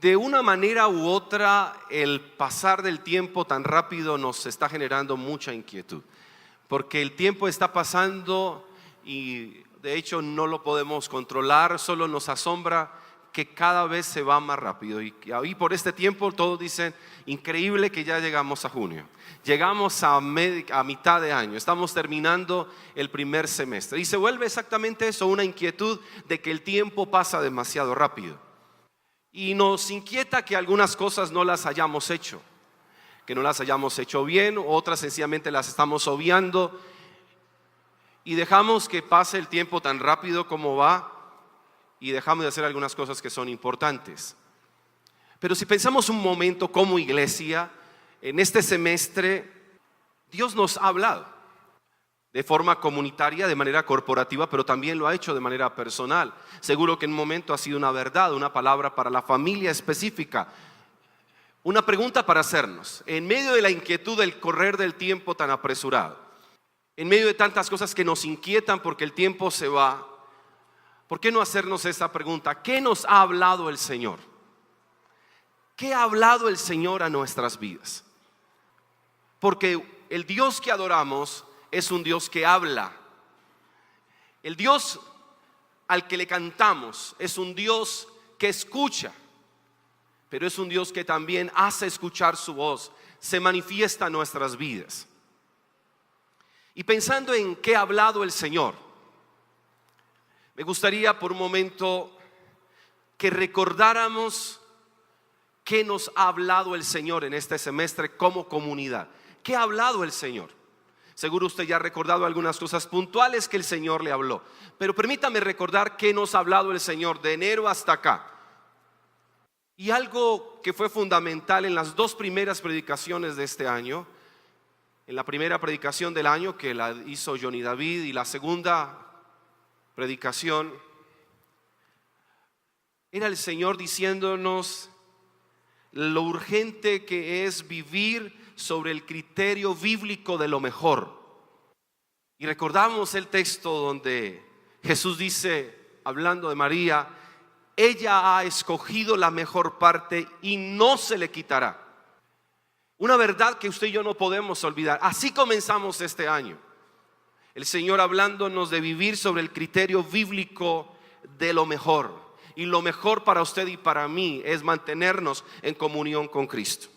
De una manera u otra, el pasar del tiempo tan rápido nos está generando mucha inquietud, porque el tiempo está pasando y de hecho no lo podemos controlar. Solo nos asombra que cada vez se va más rápido, y ahí por este tiempo todos dicen: increíble que ya llegamos a junio, llegamos a mitad de año, estamos terminando el primer semestre, y se vuelve exactamente eso, una inquietud de que el tiempo pasa demasiado rápido. Y nos inquieta que algunas cosas no las hayamos hecho, que no las hayamos hecho bien, otras sencillamente las estamos obviando y dejamos que pase el tiempo tan rápido como va, y dejamos de hacer algunas cosas que son importantes. Pero si pensamos un momento como iglesia, en este semestre Dios nos ha hablado de forma comunitaria, de manera corporativa, pero también lo ha hecho de manera personal. Seguro que en un momento ha sido una verdad, una palabra para la familia específica. Una pregunta para hacernos: en medio de la inquietud del correr del tiempo tan apresurado, en medio de tantas cosas que nos inquietan porque el tiempo se va, ¿por qué no hacernos esta pregunta? ¿Qué nos ha hablado el Señor? ¿Qué ha hablado el Señor a nuestras vidas? Porque el Dios que adoramos es un Dios que habla. El Dios al que le cantamos es un Dios que escucha, pero es un Dios que también hace escuchar su voz, se manifiesta en nuestras vidas. Y pensando en qué ha hablado el Señor, me gustaría por un momento que recordáramos qué nos ha hablado el Señor en este semestre como comunidad. ¿Qué ha hablado el Señor? Seguro usted ya ha recordado algunas cosas puntuales que el Señor le habló, pero permítame recordar qué nos ha hablado el Señor de enero hasta acá. Y algo que fue fundamental en las dos primeras predicaciones de este año, en la primera predicación del año que la hizo Johnny David, y la segunda predicación, era el Señor diciéndonos lo urgente que es vivir sobre el criterio bíblico de lo mejor. Y recordamos el texto donde Jesús dice, hablando de María: ella ha escogido la mejor parte y no se le quitará. Una verdad que usted y yo no podemos olvidar. Así comenzamos este año, el Señor hablándonos de vivir sobre el criterio bíblico de lo mejor. Y lo mejor para usted y para mí es mantenernos en comunión con Cristo.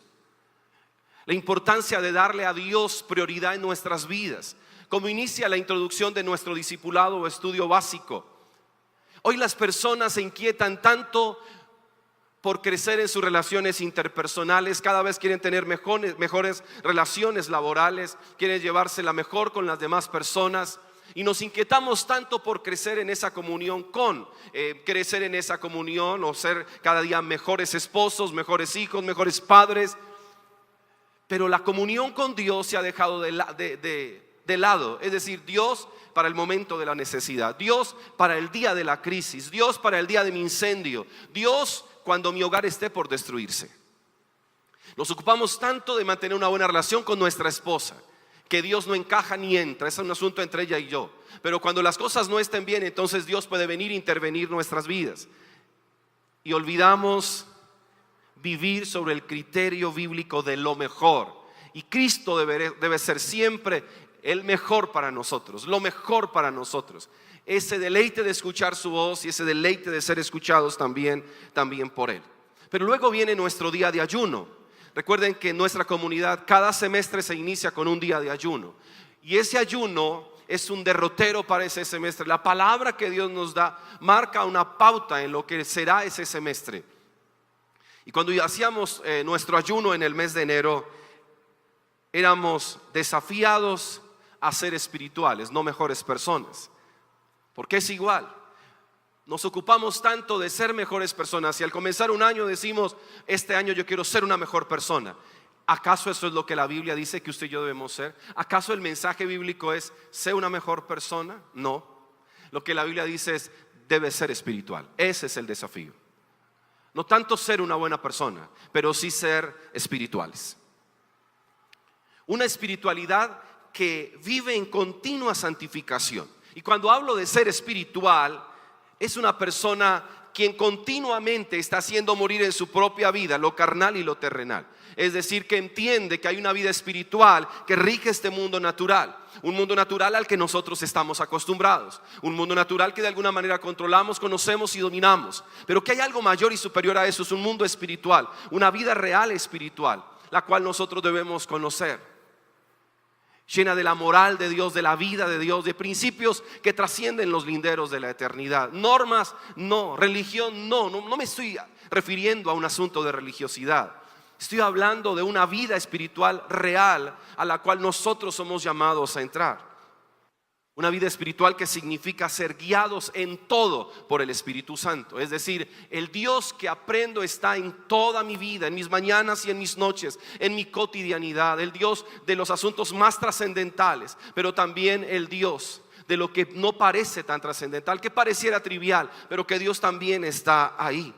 La importancia de darle a Dios prioridad en nuestras vidas, como inicia la introducción de nuestro discipulado o estudio básico. Hoy las personas se inquietan tanto por crecer en sus relaciones interpersonales, cada vez quieren tener mejores relaciones laborales, quieren llevársela mejor con las demás personas. Y nos inquietamos tanto por crecer en esa comunión crecer en esa comunión o ser cada día mejores esposos, mejores hijos, mejores padres. Pero la comunión con Dios se ha dejado de lado. Es decir, Dios para el momento de la necesidad, Dios para el día de la crisis, Dios para el día de mi incendio, Dios cuando mi hogar esté por destruirse. Nos ocupamos tanto de mantener una buena relación con nuestra esposa que Dios no encaja ni entra, es un asunto entre ella y yo. Pero cuando las cosas no estén bien, entonces Dios puede venir e intervenir nuestras vidas. Y olvidamos vivir sobre el criterio bíblico de lo mejor. Y Cristo debe ser siempre el mejor para nosotros, lo mejor para nosotros. Ese deleite de escuchar su voz y ese deleite de ser escuchados también por Él. Pero luego viene nuestro día de ayuno. Recuerden que en nuestra comunidad cada semestre se inicia con un día de ayuno. Y ese ayuno es un derrotero para ese semestre. La palabra que Dios nos da marca una pauta en lo que será ese semestre. Y cuando hacíamos nuestro ayuno en el mes de enero, éramos desafiados a ser espirituales, no mejores personas. Porque es igual. Nos ocupamos tanto de ser mejores personas y al comenzar un año decimos: este año yo quiero ser una mejor persona. ¿Acaso eso es lo que la Biblia dice que usted y yo debemos ser? ¿Acaso el mensaje bíblico es ser una mejor persona? No. Lo que la Biblia dice es: debe ser espiritual. Ese es el desafío. No tanto ser una buena persona, pero sí ser espirituales. Una espiritualidad que vive en continua santificación. Y cuando hablo de ser espiritual, es una persona quien continuamente está haciendo morir en su propia vida lo carnal y lo terrenal. Es decir, que entiende que hay una vida espiritual que rige este mundo natural. Un mundo natural al que nosotros estamos acostumbrados. Un mundo natural que de alguna manera controlamos, conocemos y dominamos. Pero que hay algo mayor y superior a eso. Es un mundo espiritual, una vida real espiritual, la cual nosotros debemos conocer. Llena de la moral de Dios, de la vida de Dios, de principios que trascienden los linderos de la eternidad. Normas, no. Religión, no me estoy refiriendo a un asunto de religiosidad. Estoy hablando de una vida espiritual real a la cual nosotros somos llamados a entrar. Una vida espiritual que significa ser guiados en todo por el Espíritu Santo. Es decir, el Dios que aprendo está en toda mi vida, en mis mañanas y en mis noches, en mi cotidianidad. El Dios de los asuntos más trascendentales, pero también el Dios de lo que no parece tan trascendental, que pareciera trivial, pero que Dios también está ahí.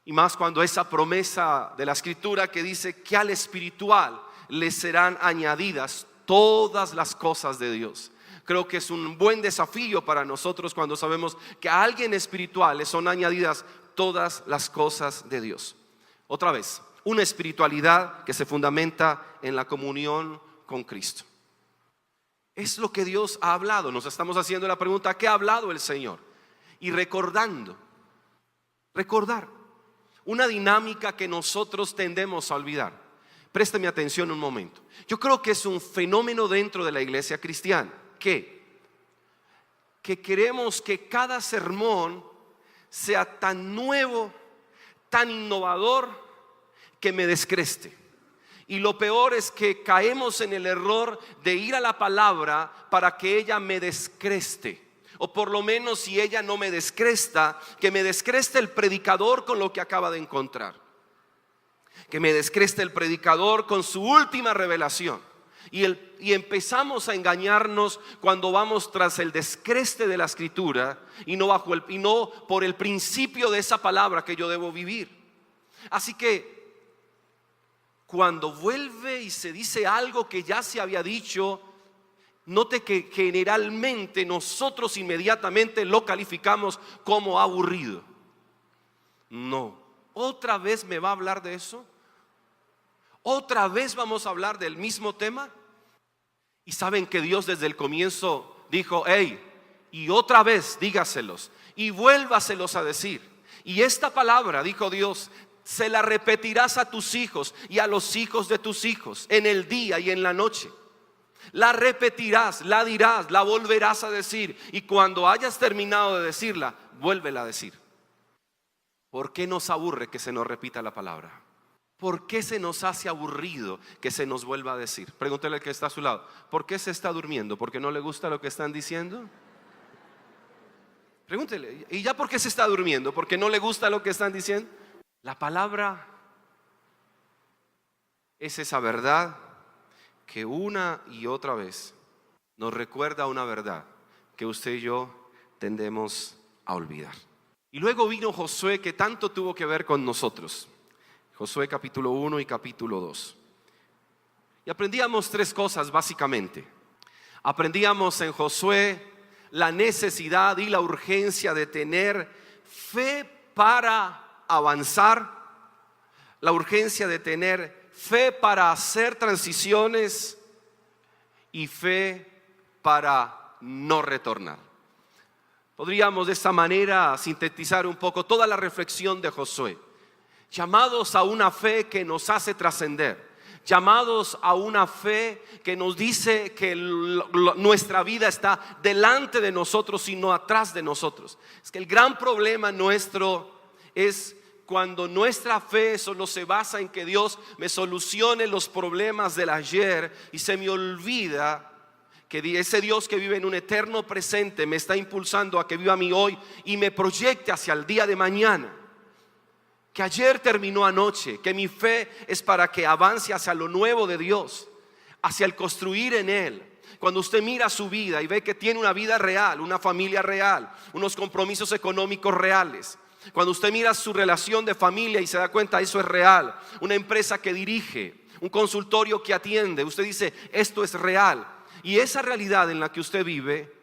Y más cuando esa promesa de la Escritura que dice que al espiritual le serán añadidas todas las cosas de Dios. Creo que es un buen desafío para nosotros cuando sabemos que a alguien espiritual le son añadidas todas las cosas de Dios. Otra vez, una espiritualidad que se fundamenta en la comunión con Cristo. Es lo que Dios ha hablado. Nos estamos haciendo la pregunta: ¿qué ha hablado el Señor? Y recordar una dinámica que nosotros tendemos a olvidar. Présteme atención un momento. Yo creo que es un fenómeno dentro de la iglesia cristiana que queremos que cada sermón sea tan nuevo, tan innovador, que me descreste. Y lo peor es que caemos en el error de ir a la palabra para que ella me descreste. O por lo menos, si ella no me descresta, que me descreste el predicador con lo que acaba de encontrar. Que me descreste el predicador con su última revelación. Y empezamos a engañarnos cuando vamos tras el descreste de la Escritura y no por el principio de esa palabra que yo debo vivir. Así que cuando vuelve y se dice algo que ya se había dicho, note que generalmente nosotros inmediatamente lo calificamos como aburrido. No, ¿otra vez me va a hablar de eso? ¿Otra vez vamos a hablar del mismo tema? Y saben que Dios desde el comienzo dijo: hey, y otra vez dígaselos y vuélvaselos a decir. Y esta palabra, dijo Dios, se la repetirás a tus hijos y a los hijos de tus hijos en el día y en la noche. La repetirás, la dirás, la volverás a decir. Y cuando hayas terminado de decirla, vuélvela a decir. ¿Por qué nos aburre que se nos repita la palabra? ¿Por qué se nos hace aburrido que se nos vuelva a decir? Pregúntele al que está a su lado: ¿por qué se está durmiendo? ¿Porque no le gusta lo que están diciendo? Pregúntele. ¿Y ya por qué se está durmiendo? ¿Porque no le gusta lo que están diciendo? La palabra es esa verdad que una y otra vez nos recuerda una verdad que usted y yo tendemos a olvidar. Y luego vino Josué, que tanto tuvo que ver con nosotros. Josué capítulo 1 y capítulo 2. Y aprendíamos tres cosas básicamente. Aprendíamos en Josué la necesidad y la urgencia de tener fe para avanzar, la urgencia de tener fe para hacer transiciones y fe para no retornar. Podríamos de esta manera sintetizar un poco toda la reflexión de Josué. Llamados a una fe que nos hace trascender. Llamados a una fe que nos dice que nuestra vida está delante de nosotros y no atrás de nosotros. Es que el gran problema nuestro es cuando nuestra fe solo se basa en que Dios me solucione los problemas del ayer y se me olvida que ese Dios que vive en un eterno presente me está impulsando a que viva mi hoy y me proyecte hacia el día de mañana. Que ayer terminó anoche, que mi fe es para que avance hacia lo nuevo de Dios, hacia el construir en Él. Cuando usted mira su vida y ve que tiene una vida real, una familia real, unos compromisos económicos reales. Cuando usted mira su relación de familia y se da cuenta eso es real, una empresa que dirige, un consultorio que atiende, usted dice esto es real. Y esa realidad en la que usted vive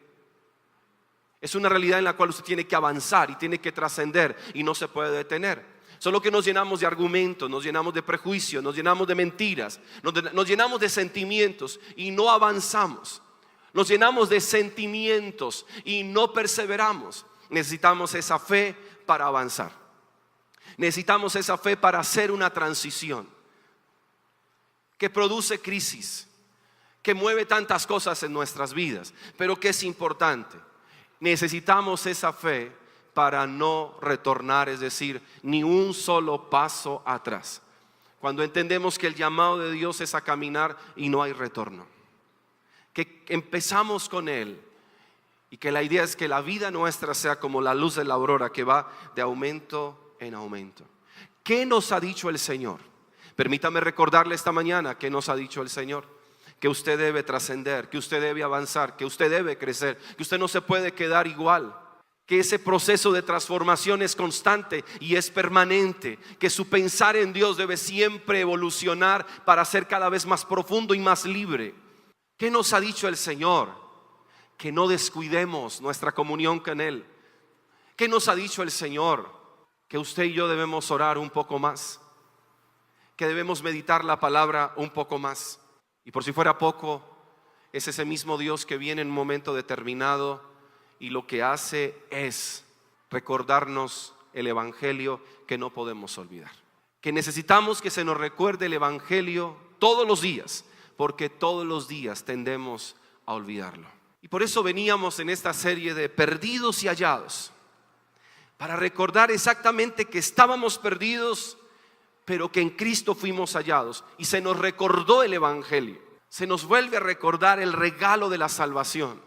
Es una realidad en la cual usted tiene que avanzar y tiene que trascender y no se puede detener. Solo que nos llenamos de argumentos, nos llenamos de prejuicios, nos llenamos de mentiras, nos llenamos de sentimientos y no avanzamos. Nos llenamos de sentimientos y no perseveramos. Necesitamos esa fe para avanzar. Necesitamos esa fe para hacer una transición que produce crisis, que mueve tantas cosas en nuestras vidas, pero que es importante. Necesitamos esa fe para no retornar, es decir, ni un solo paso atrás. Cuando entendemos que el llamado de Dios es a caminar y no hay retorno, que empezamos con Él y que la idea es que la vida nuestra sea como la luz de la aurora que va de aumento en aumento. ¿Qué nos ha dicho el Señor? Permítame recordarle esta mañana qué nos ha dicho el Señor. Que usted debe trascender, que usted debe avanzar, que usted debe crecer, que usted no se puede quedar igual, que ese proceso de transformación es constante y es permanente, que su pensar en Dios debe siempre evolucionar para ser cada vez más profundo y más libre. ¿Qué nos ha dicho el Señor? Que no descuidemos nuestra comunión con Él. ¿Qué nos ha dicho el Señor? Que usted y yo debemos orar un poco más, que debemos meditar la palabra un poco más. Y por si fuera poco, es ese mismo Dios que viene en un momento determinado y lo que hace es recordarnos el evangelio que no podemos olvidar. Que necesitamos que se nos recuerde el evangelio todos los días, porque todos los días tendemos a olvidarlo. Y por eso veníamos en esta serie de perdidos y hallados, para recordar exactamente que estábamos perdidos, pero que en Cristo fuimos hallados. Y se nos recordó el evangelio. Se nos vuelve a recordar el regalo de la salvación.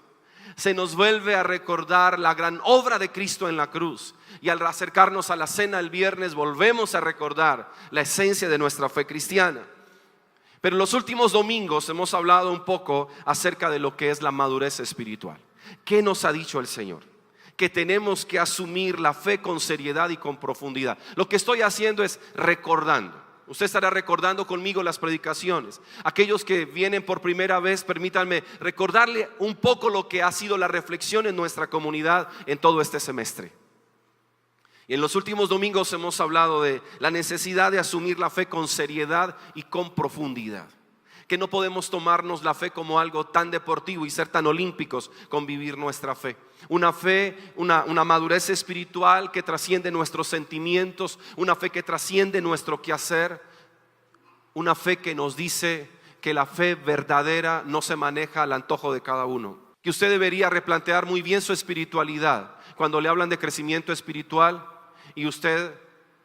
Se nos vuelve a recordar la gran obra de Cristo en la cruz. Y al acercarnos a la cena el viernes volvemos a recordar la esencia de nuestra fe cristiana. Pero en los últimos domingos hemos hablado un poco acerca de lo que es la madurez espiritual. ¿Qué nos ha dicho el Señor? Que tenemos que asumir la fe con seriedad y con profundidad. Lo que estoy haciendo es recordando. Usted estará recordando conmigo las predicaciones. Aquellos que vienen por primera vez, permítanme recordarle un poco lo que ha sido la reflexión en nuestra comunidad en todo este semestre. Y en los últimos domingos hemos hablado de la necesidad de asumir la fe con seriedad y con profundidad. Que no podemos tomarnos la fe como algo tan deportivo y ser tan olímpicos con vivir nuestra fe. Una fe, una madurez espiritual que trasciende nuestros sentimientos, una fe que trasciende nuestro quehacer, una fe que nos dice que la fe verdadera no se maneja al antojo de cada uno. Que usted debería replantear muy bien su espiritualidad cuando le hablan de crecimiento espiritual y usted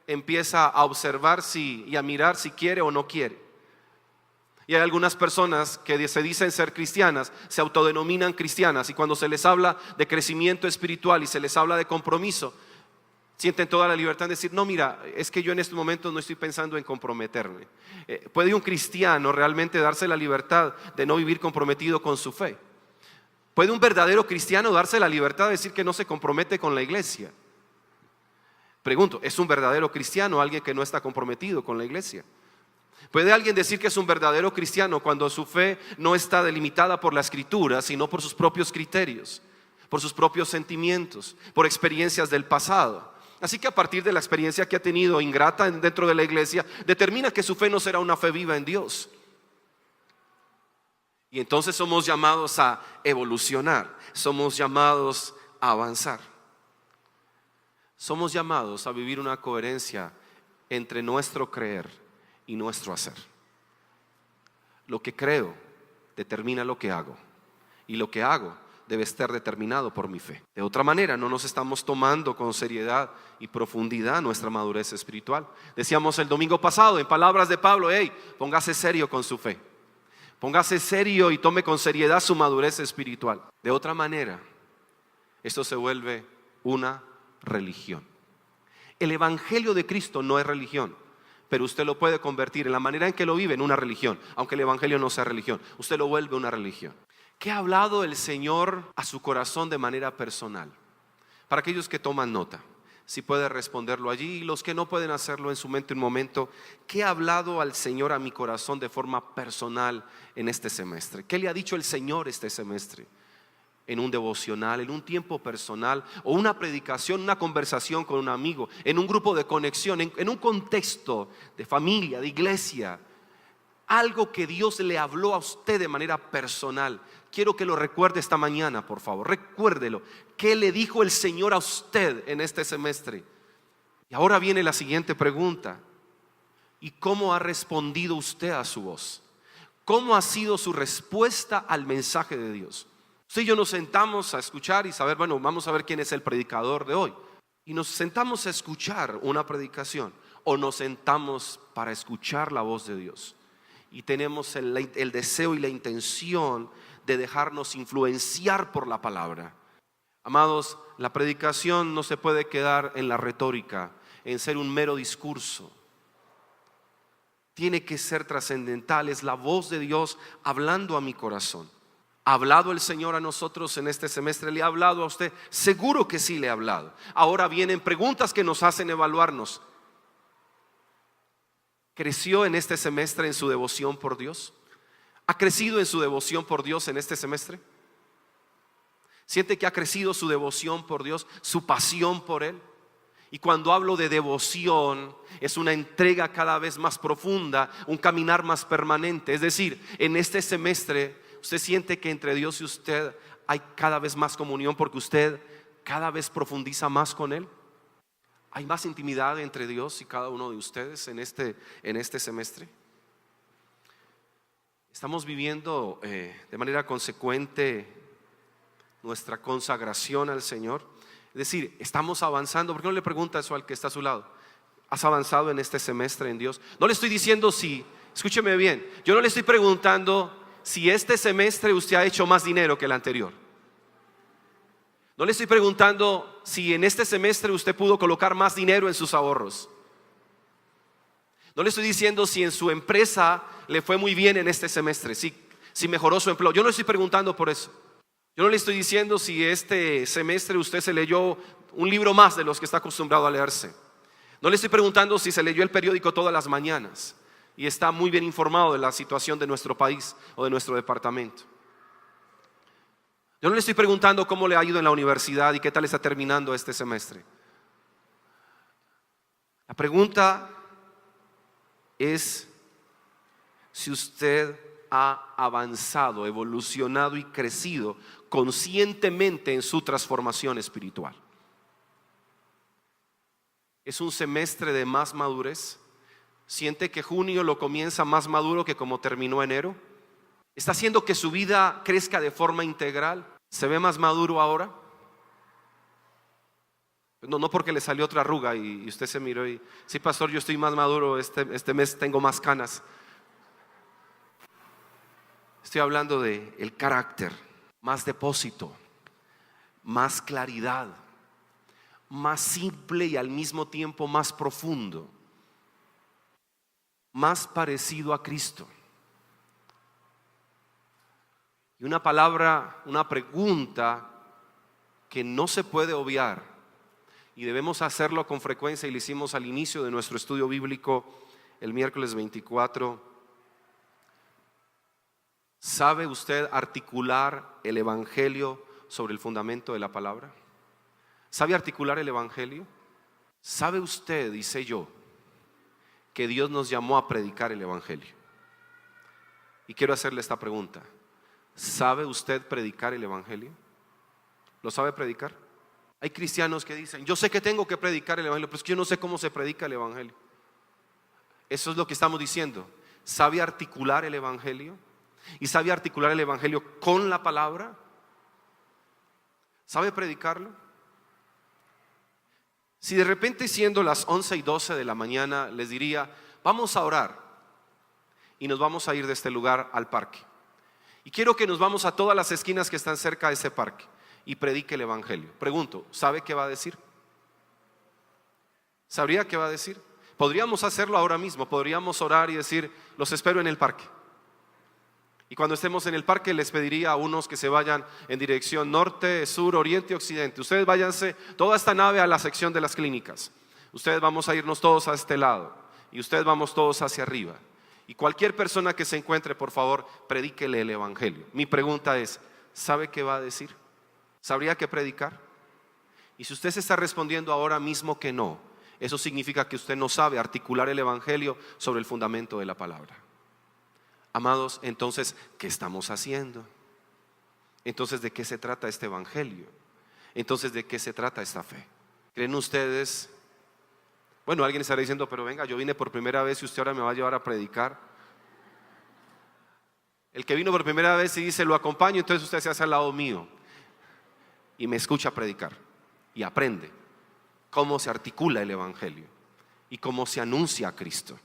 empieza a observar y a mirar si quiere o no quiere. Y hay algunas personas que se dicen ser cristianas, se autodenominan cristianas, y cuando se les habla de crecimiento espiritual y se les habla de compromiso, sienten toda la libertad de decir, no, mira, es que yo en este momento no estoy pensando en comprometerme. ¿Puede un cristiano realmente darse la libertad de no vivir comprometido con su fe? ¿Puede un verdadero cristiano darse la libertad de decir que no se compromete con la iglesia? Pregunto, ¿es un verdadero cristiano alguien que no está comprometido con la iglesia? ¿Puede alguien decir que es un verdadero cristiano cuando su fe no está delimitada por la Escritura, sino por sus propios criterios, por sus propios sentimientos, por experiencias del pasado? Así que a partir de la experiencia que ha tenido ingrata dentro de la iglesia, determina que su fe no será una fe viva en Dios. Y entonces somos llamados a evolucionar, somos llamados a avanzar. Somos llamados a vivir una coherencia entre nuestro creer y nuestro hacer. Lo que creo determina lo que hago, y lo que hago debe estar determinado por mi fe. De otra manera no nos estamos tomando con seriedad y profundidad nuestra madurez espiritual. Decíamos el domingo pasado en palabras de Pablo, póngase serio con su fe, póngase serio y tome con seriedad su madurez espiritual. De otra manera esto se vuelve una religión. El evangelio de Cristo no es religión, pero usted lo puede convertir en la manera en que lo vive en una religión. Aunque el evangelio no sea religión, usted lo vuelve una religión. ¿Qué ha hablado el Señor a su corazón de manera personal? Para aquellos que toman nota, si puede responderlo allí, y los que no pueden hacerlo en su mente un momento, ¿qué ha hablado al Señor a mi corazón de forma personal en este semestre? ¿Qué le ha dicho el Señor este semestre? en un devocional, en un tiempo personal, o una predicación, una conversación con un amigo, en un grupo de conexión, en un contexto de familia, de iglesia, algo que Dios le habló a usted de manera personal. Quiero que lo recuerde esta mañana, por favor. Recuérdelo. ¿Qué le dijo el Señor a usted en este semestre? Y ahora viene la siguiente pregunta: ¿y cómo ha respondido usted a su voz? ¿Cómo ha sido su respuesta al mensaje de Dios? Usted y yo nos sentamos a escuchar y saber, bueno, vamos a ver quién es el predicador de hoy. Y nos sentamos a escuchar una predicación, o nos sentamos para escuchar la voz de Dios. Y tenemos el deseo y la intención de dejarnos influenciar por la palabra. Amados, la predicación no se puede quedar en la retórica, en ser un mero discurso. Tiene que ser trascendental. Es la voz de Dios hablando a mi corazón. ¿Ha hablado el Señor a nosotros en este semestre? ¿Le ha hablado a usted? Seguro que sí le ha hablado. Ahora vienen preguntas que nos hacen evaluarnos. ¿Creció en este semestre en su devoción por Dios? ¿Ha crecido en su devoción por Dios en este semestre? ¿Siente que ha crecido su devoción por Dios, su pasión por Él? Y cuando hablo de devoción, es una entrega cada vez más profunda, un caminar más permanente. Es decir, en este semestre usted siente que entre Dios y usted hay cada vez más comunión, porque usted cada vez profundiza más con Él. ¿Hay más intimidad entre Dios y cada uno de ustedes en este semestre? Estamos viviendo de manera consecuente nuestra consagración al Señor. Es decir, estamos avanzando. ¿Por qué no le pregunta eso al que está a su lado? ¿Has avanzado en este semestre en Dios? No le estoy diciendo si, escúcheme bien, yo no le estoy preguntando si este semestre usted ha hecho más dinero que el anterior. No le estoy preguntando si en este semestre usted pudo colocar más dinero en sus ahorros. No le estoy diciendo si en su empresa le fue muy bien en este semestre, si mejoró su empleo. Yo no le estoy preguntando por eso. Yo no le estoy diciendo si este semestre usted se leyó un libro más de los que está acostumbrado a leerse. No le estoy preguntando si se leyó el periódico todas las mañanas y está muy bien informado de la situación de nuestro país o de nuestro departamento. Yo no le estoy preguntando cómo le ha ido en la universidad y qué tal está terminando este semestre. La pregunta es si usted ha avanzado, evolucionado y crecido conscientemente en su transformación espiritual. ¿Es un semestre de más madurez? ¿Siente que junio lo comienza más maduro que como terminó enero? ¿Está haciendo que su vida crezca de forma integral? ¿Se ve más maduro ahora? No porque le salió otra arruga y usted se miró y sí, pastor, yo estoy más maduro, este mes tengo más canas. Estoy hablando de el carácter, más depósito, más claridad, más simple y al mismo tiempo más profundo, más parecido a Cristo. Y una palabra, una pregunta que no se puede obviar y debemos hacerlo con frecuencia, y lo hicimos al inicio de nuestro estudio bíblico el miércoles 24. ¿Sabe usted articular el evangelio sobre el fundamento de la palabra? ¿Sabe articular el evangelio? ¿Sabe usted, dice yo, que Dios nos llamó a predicar el evangelio? Y quiero hacerle esta pregunta: ¿sabe usted predicar el evangelio? ¿Lo sabe predicar? Hay cristianos que dicen: yo sé que tengo que predicar el evangelio, pero es que yo no sé cómo se predica el evangelio. Eso es lo que estamos diciendo. ¿Sabe articular el evangelio? ¿Y sabe articular el evangelio con la palabra? ¿Sabe predicarlo? Si de repente, siendo las 11:12 de la mañana, les diría: vamos a orar y nos vamos a ir de este lugar al parque, y quiero que nos vamos a todas las esquinas que están cerca de ese parque y predique el evangelio. Pregunto, ¿sabe qué va a decir? ¿Sabría qué va a decir? Podríamos hacerlo ahora mismo, podríamos orar y decir: los espero en el parque. Y cuando estemos en el parque les pediría a unos que se vayan en dirección norte, sur, oriente y occidente. Ustedes váyanse toda esta nave a la sección de las clínicas. Ustedes vamos a irnos todos a este lado y ustedes vamos todos hacia arriba. Y cualquier persona que se encuentre, por favor, predíquele el evangelio. Mi pregunta es: ¿sabe qué va a decir? ¿Sabría qué predicar? Y si usted se está respondiendo ahora mismo que no, eso significa que usted no sabe articular el evangelio sobre el fundamento de la palabra. Amados, entonces, ¿qué estamos haciendo? Entonces, ¿de qué se trata este evangelio? Entonces, ¿de qué se trata esta fe? ¿Creen ustedes? Bueno, alguien estará diciendo, pero venga, yo vine por primera vez y usted ahora me va a llevar a predicar. El que vino por primera vez y dice, lo acompaño, entonces usted se hace al lado mío y me escucha predicar y aprende cómo se articula el evangelio y cómo se anuncia a Cristo.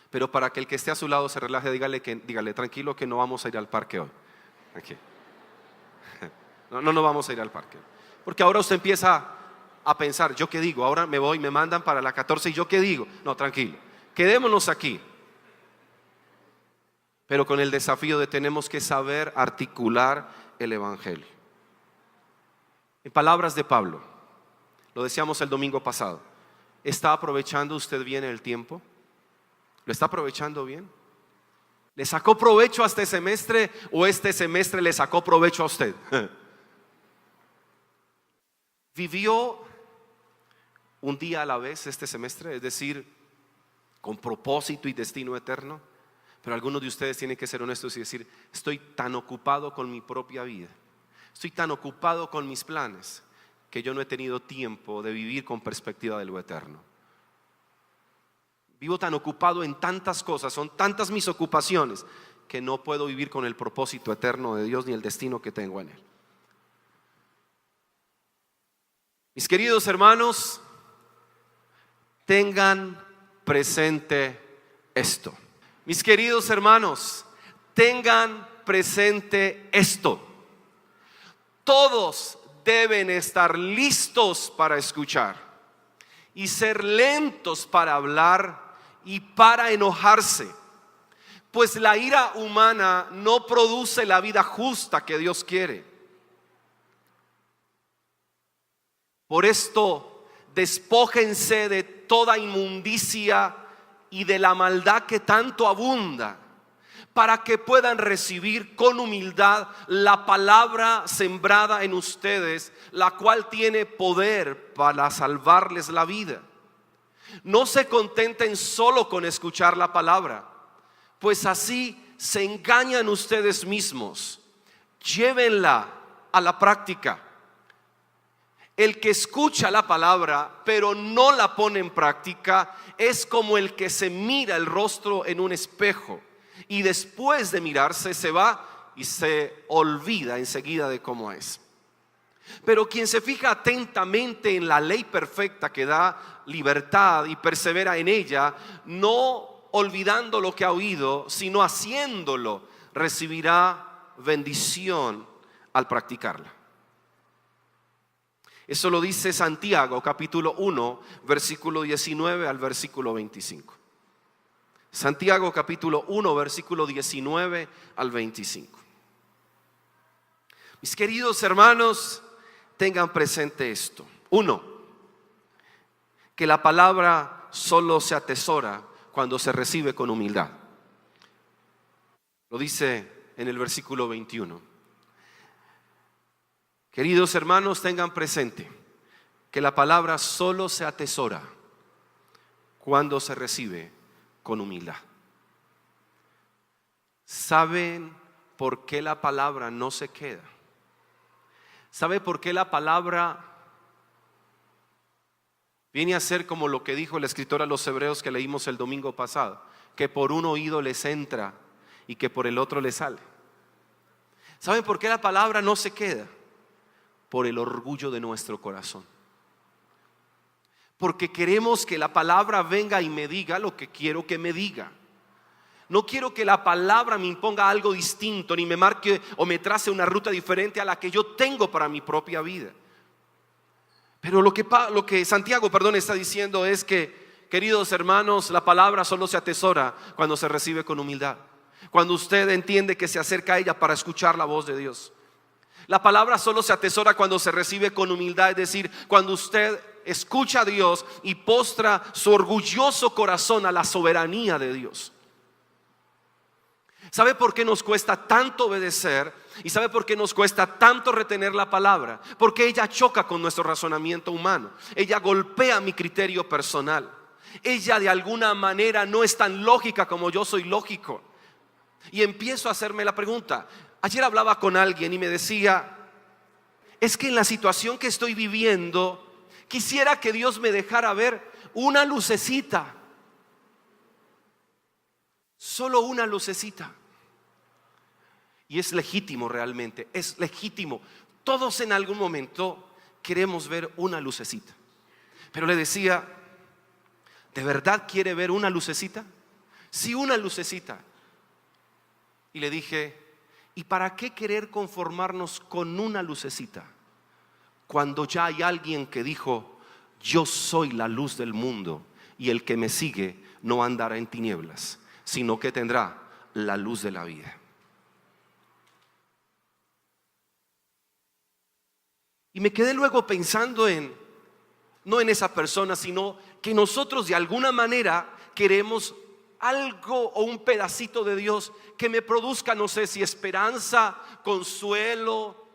Pero para que el que esté a su lado se relaje, dígale tranquilo que no vamos a ir al parque hoy. Aquí. No vamos a ir al parque. Porque ahora usted empieza a pensar, ¿yo qué digo? Ahora me voy, me mandan para la 14 y ¿yo qué digo? No, tranquilo, quedémonos aquí. Pero con el desafío de tenemos que saber articular el evangelio. En palabras de Pablo, lo decíamos el domingo pasado, ¿está aprovechando usted bien el tiempo? ¿Lo está aprovechando bien? ¿Le sacó provecho a este semestre o este semestre le sacó provecho a usted? ¿Vivió un día a la vez este semestre? Es decir, con propósito y destino eterno. Pero algunos de ustedes tienen que ser honestos y decir, estoy tan ocupado con mi propia vida, estoy tan ocupado con mis planes, que yo no he tenido tiempo de vivir con perspectiva de lo eterno. Vivo tan ocupado en tantas cosas, son tantas mis ocupaciones, que no puedo vivir con el propósito eterno de Dios ni el destino que tengo en Él. Mis queridos hermanos, tengan presente esto. Mis queridos hermanos, tengan presente esto. Todos deben estar listos para escuchar y ser lentos para hablar y para enojarse, pues la ira humana no produce la vida justa que Dios quiere. Por esto, despójense de toda inmundicia y de la maldad que tanto abunda, para que puedan recibir con humildad la palabra sembrada en ustedes, la cual tiene poder para salvarles la vida. No se contenten solo con escuchar la palabra, pues así se engañan ustedes mismos. Llévenla a la práctica. El que escucha la palabra pero no la pone en práctica es como el que se mira el rostro en un espejo y después de mirarse se va y se olvida enseguida de cómo es. Pero quien se fija atentamente en la ley perfecta que da libertad y persevera en ella, no olvidando lo que ha oído, sino haciéndolo, recibirá bendición al practicarla. Eso lo dice Santiago capítulo 1 versículo 19 al versículo 25. Santiago capítulo 1 versículo 19 al 25. Mis queridos hermanos, tengan presente esto. 1. Que la palabra solo se atesora cuando se recibe con humildad. Lo dice en el versículo 21. Queridos hermanos, tengan presente que la palabra solo se atesora cuando se recibe con humildad. ¿Saben por qué la palabra no se queda? ¿Sabe por qué la palabra viene a ser como lo que dijo el escritor a los hebreos que leímos el domingo pasado? Que por un oído les entra y que por el otro les sale. ¿Saben por qué la palabra no se queda? Por el orgullo de nuestro corazón. Porque queremos que la palabra venga y me diga lo que quiero que me diga. No quiero que la palabra me imponga algo distinto, ni me marque o me trace una ruta diferente a la que yo tengo para mi propia vida. Pero lo que Santiago, está diciendo es que, queridos hermanos, la palabra solo se atesora cuando se recibe con humildad. Cuando usted entiende que se acerca a ella para escuchar la voz de Dios. La palabra solo se atesora cuando se recibe con humildad, es decir, cuando usted escucha a Dios y postra su orgulloso corazón a la soberanía de Dios. ¿Sabe por qué nos cuesta tanto obedecer? ¿Y sabe por qué nos cuesta tanto retener la palabra? Porque ella choca con nuestro razonamiento humano. Ella golpea mi criterio personal. Ella de alguna manera no es tan lógica como yo soy lógico. Y empiezo a hacerme la pregunta. Ayer hablaba con alguien y me decía: es que en la situación que estoy viviendo, quisiera que Dios me dejara ver una lucecita. Solo una lucecita. Y es legítimo realmente, es legítimo. Todos en algún momento queremos ver una lucecita. Pero le decía: ¿de verdad quiere ver una lucecita? Sí, una lucecita. Y le dije: ¿y para qué querer conformarnos con una lucecita? Cuando ya hay alguien que dijo: yo soy la luz del mundo, y el que me sigue no andará en tinieblas, sino que tendrá la luz de la vida. Y me quedé luego pensando no en esa persona, sino que nosotros de alguna manera queremos algo o un pedacito de Dios que me produzca, no sé si esperanza, consuelo,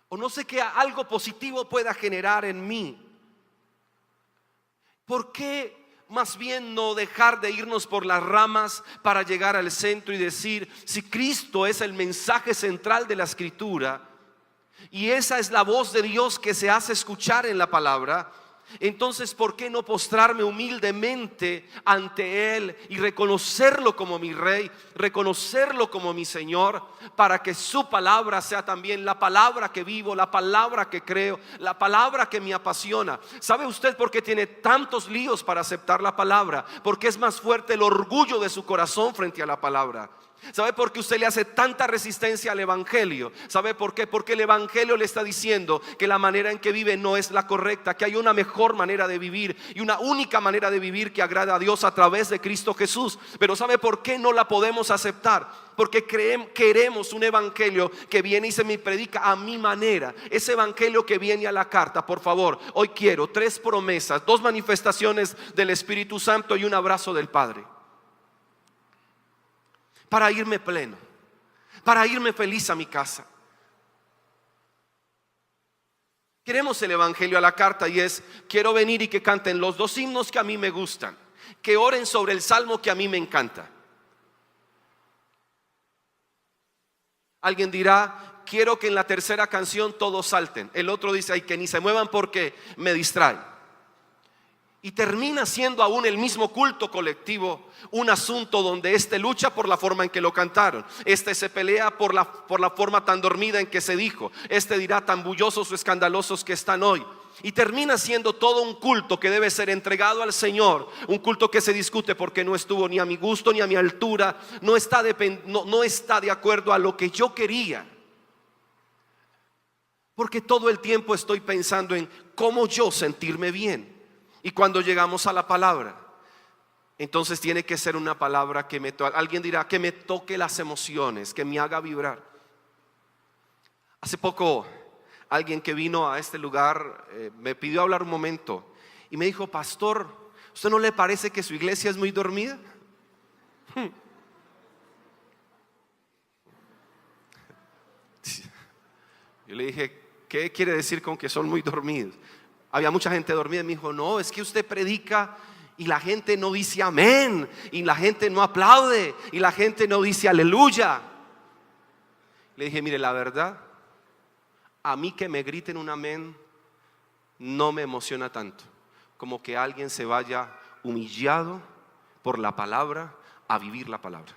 o no sé qué algo positivo pueda generar en mí. ¿Por qué más bien no dejar de irnos por las ramas para llegar al centro y decir: si Cristo es el mensaje central de la Escritura y esa es la voz de Dios que se hace escuchar en la palabra, entonces ¿por qué no postrarme humildemente ante Él y reconocerlo como mi Rey, reconocerlo como mi Señor, para que su palabra sea también la palabra que vivo, la palabra que creo, la palabra que me apasiona? ¿Sabe usted por qué tiene tantos líos para aceptar la palabra? Porque es más fuerte el orgullo de su corazón frente a la palabra. ¿Sabe por qué usted le hace tanta resistencia al evangelio? ¿Sabe por qué? Porque el evangelio le está diciendo que la manera en que vive no es la correcta, que hay una mejor manera de vivir y una única manera de vivir que agrada a Dios a través de Cristo Jesús. Pero ¿sabe por qué no la podemos aceptar? Porque queremos un evangelio que viene y se me predica a mi manera. Ese evangelio que viene a la carta. Por favor, hoy quiero 3 promesas, 2 manifestaciones del Espíritu Santo y un abrazo del Padre, para irme pleno, para irme feliz a mi casa. Queremos el evangelio a la carta y es: quiero venir y que canten los 2 himnos que a mí me gustan, que oren sobre el salmo que a mí me encanta. Alguien dirá: quiero que en la tercera canción todos salten. El otro dice: ay, que ni se muevan porque me distrae. Y termina siendo aún el mismo culto colectivo un asunto donde este lucha por la forma en que lo cantaron, este se pelea por la forma tan dormida en que se dijo, este dirá: tan bullosos o escandalosos que están hoy. Y termina siendo todo un culto que debe ser entregado al Señor, un culto que se discute porque no estuvo ni a mi gusto ni a mi altura, no está de acuerdo a lo que yo quería. Porque todo el tiempo estoy pensando en cómo yo sentirme bien. Y cuando llegamos a la palabra, entonces tiene que ser una palabra que alguien dirá, que me toque las emociones, que me haga vibrar. Hace poco alguien que vino a este lugar me pidió hablar un momento y me dijo: pastor, ¿usted no le parece que su iglesia es muy dormida? Yo le dije: ¿qué quiere decir con que son muy dormidos? Había mucha gente dormida y me dijo: no, es que usted predica y la gente no dice amén, y la gente no aplaude, y la gente no dice aleluya. Le dije: mire, la verdad, a mí que me griten un amén no me emociona tanto como que alguien se vaya humillado por la palabra a vivir la palabra.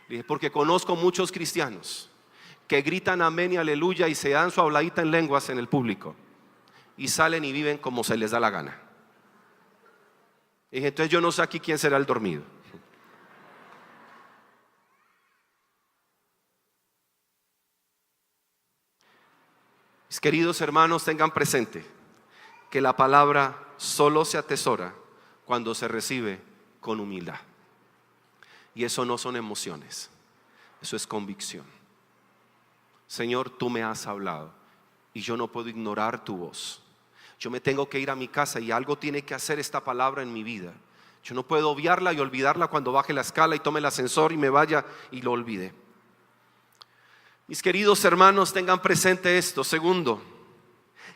Le dije: porque conozco muchos cristianos que gritan amén y aleluya y se dan su habladita en lenguas en el público y salen y viven como se les da la gana. Y dije: entonces yo no sé aquí quién será el dormido. Mis queridos hermanos, tengan presente que la palabra solo se atesora cuando se recibe con humildad. Y eso no son emociones, eso es convicción. Señor, tú me has hablado y yo no puedo ignorar tu voz. Yo me tengo que ir a mi casa y algo tiene que hacer esta palabra en mi vida. Yo no puedo obviarla y olvidarla cuando baje la escala y tome el ascensor y me vaya y lo olvide. Mis queridos hermanos, tengan presente esto. Segundo,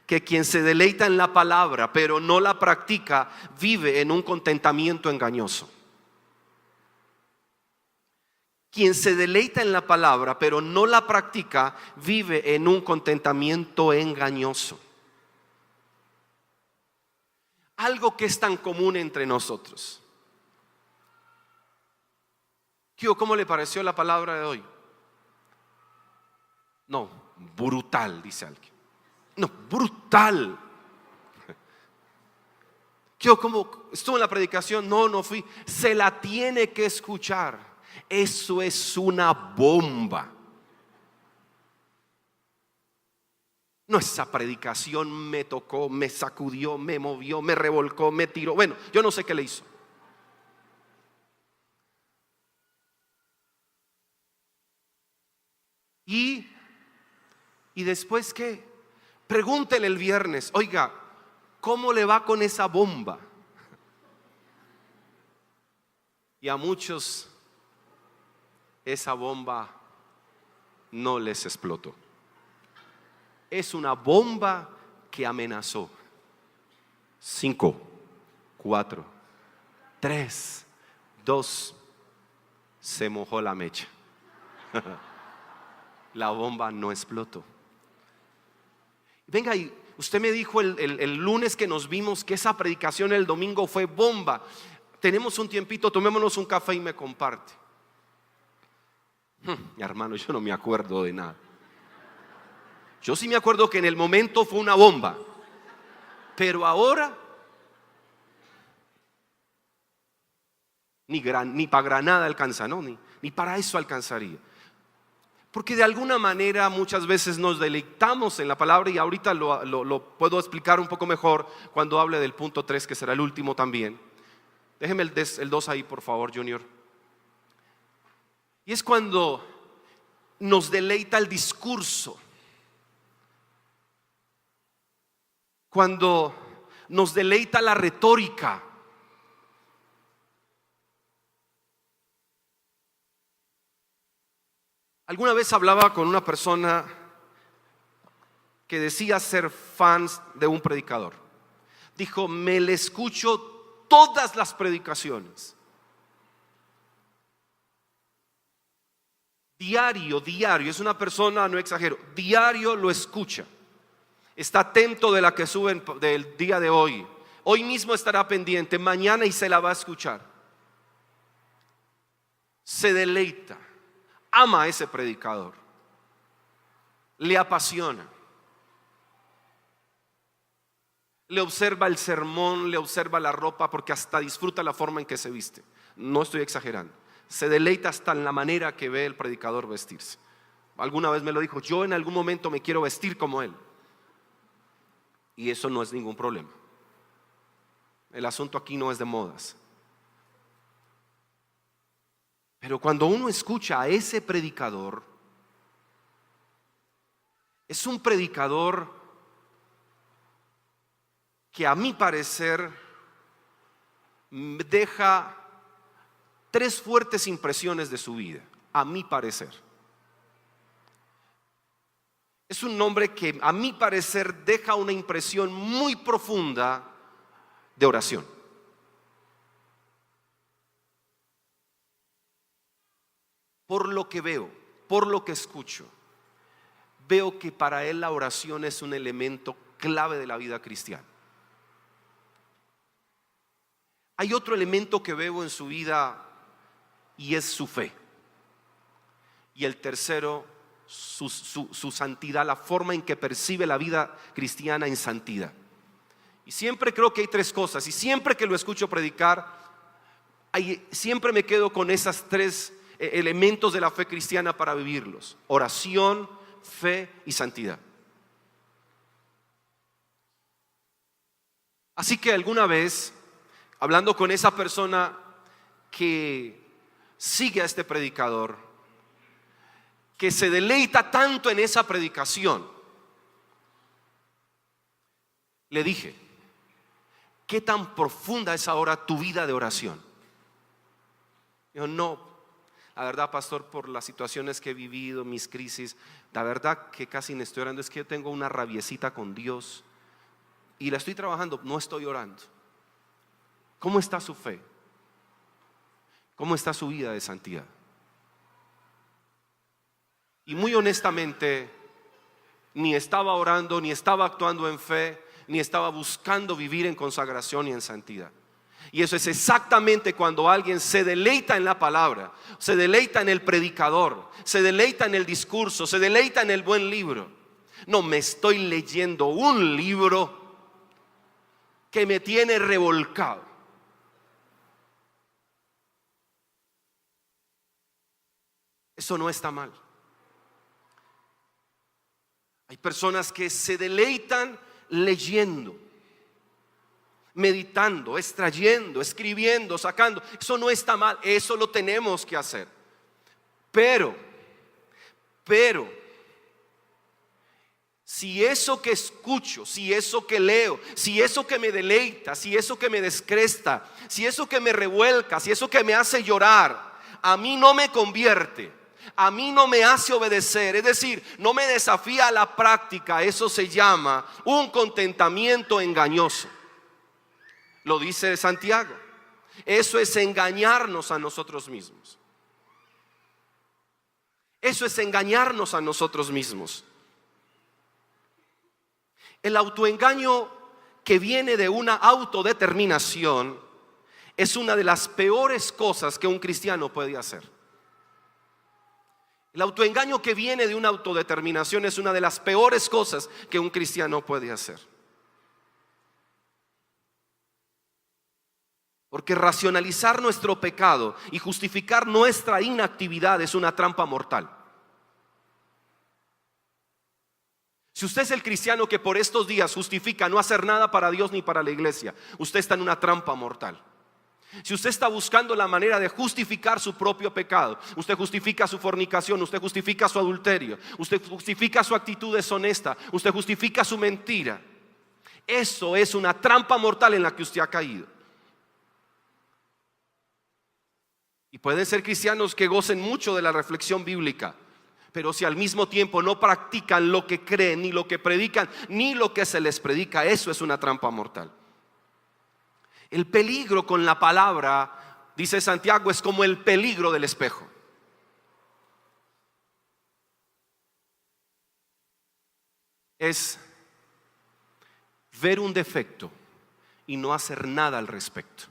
que quien se deleita en la palabra pero no la practica, vive en un contentamiento engañoso. Quien se deleita en la palabra pero no la practica, vive en un contentamiento engañoso. Algo que es tan común entre nosotros. ¿Cómo le pareció la palabra de hoy? No, brutal, dice alguien. No, brutal. ¿Cómo estuvo en la predicación? No fui. Se la tiene que escuchar. Eso es una bomba. No, esa predicación me tocó, me sacudió, me movió, me revolcó, me tiró. Bueno, yo no sé qué le hizo. ¿Y después qué? Pregúntele el viernes, oiga, ¿cómo le va con esa bomba? Y a muchos esa bomba no les explotó. Es una bomba que amenazó. 5, 4, 3, 2, se mojó la mecha. La bomba no explotó. Venga, y usted me dijo el lunes que nos vimos que esa predicación el domingo fue bomba. Tenemos un tiempito, tomémonos un café y me comparte. Mi hermano, yo no me acuerdo de nada. Yo sí me acuerdo que en el momento fue una bomba, pero ahora ni para Granada alcanza, ¿no? Ni para eso alcanzaría. Porque de alguna manera muchas veces nos deleitamos en la palabra, y ahorita lo puedo explicar un poco mejor cuando hable del punto 3, que será el último también. Déjeme el 2 ahí, por favor, Junior. Y es cuando nos deleita el discurso, cuando nos deleita la retórica. Alguna vez hablaba con una persona que decía ser fans de un predicador. Dijo, me le escucho todas las predicaciones. Diario, es una persona, no exagero, diario lo escucha. Está atento de la que suben del día de hoy. Hoy mismo estará pendiente, mañana y se la va a escuchar. Se deleita. Ama a ese predicador, le apasiona, le observa el sermón, le observa la ropa, porque hasta disfruta la forma en que se viste. No estoy exagerando. Se deleita hasta en la manera que ve el predicador vestirse. Alguna vez me lo dijo, yo en algún momento me quiero vestir como él. Y eso no es ningún problema. El asunto aquí no es de modas. Pero cuando uno escucha a ese predicador, es un predicador que a mi parecer deja 3 fuertes impresiones de su vida, a mi parecer. Es un hombre que a mi parecer deja una impresión muy profunda de oración. Por lo que veo, por lo que escucho, veo que para él la oración es un elemento clave de la vida cristiana. Hay otro elemento que veo en su vida y es su fe. Y el tercero, su santidad, la forma en que percibe la vida cristiana en santidad. Y siempre creo que hay 3 cosas, y siempre que lo escucho predicar, siempre me quedo con esas 3 elementos de la fe cristiana para vivirlos: oración, fe y santidad. Así que alguna vez, hablando con esa persona que sigue a este predicador, que se deleita tanto en esa predicación, le dije, ¿qué tan profunda es ahora tu vida de oración? Yo no, la verdad, pastor, por las situaciones que he vivido, mis crisis, la verdad que casi no estoy orando. Es que yo tengo una rabiecita con Dios y la estoy trabajando, no estoy orando. ¿Cómo está su fe? ¿Cómo está su vida de santidad? Y muy honestamente, ni estaba orando, ni estaba actuando en fe, ni estaba buscando vivir en consagración y en santidad. Y eso es exactamente cuando alguien se deleita en la palabra, se deleita en el predicador, se deleita en el discurso, se deleita en el buen libro. No, me estoy leyendo un libro que me tiene revolcado. Eso no está mal. Hay personas que se deleitan leyendo, meditando, extrayendo, escribiendo, sacando. Eso no está mal, eso lo tenemos que hacer. Pero si eso que escucho, si eso que leo, si eso que me deleita, si eso que me descresta, si eso que me revuelca, si eso que me hace llorar, a mí no me convierte, a mí no me hace obedecer, es decir, no me desafía a la práctica, eso se llama un contentamiento engañoso. Lo dice Santiago. Eso es engañarnos a nosotros mismos. Eso es engañarnos a nosotros mismos. El autoengaño que viene de una autodeterminación es una de las peores cosas que un cristiano puede hacer. El autoengaño que viene de una autodeterminación es una de las peores cosas que un cristiano puede hacer. Porque racionalizar nuestro pecado y justificar nuestra inactividad es una trampa mortal. Si usted es el cristiano que por estos días justifica no hacer nada para Dios ni para la iglesia, usted está en una trampa mortal. Si usted está buscando la manera de justificar su propio pecado, usted justifica su fornicación, usted justifica su adulterio, usted justifica su actitud deshonesta, usted justifica su mentira, eso es una trampa mortal en la que usted ha caído. Y pueden ser cristianos que gocen mucho de la reflexión bíblica, pero si al mismo tiempo no practican lo que creen, ni lo que predican, ni lo que se les predica, eso es una trampa mortal. El peligro con la palabra, dice Santiago, es como el peligro del espejo. Es ver un defecto y no hacer nada al respecto.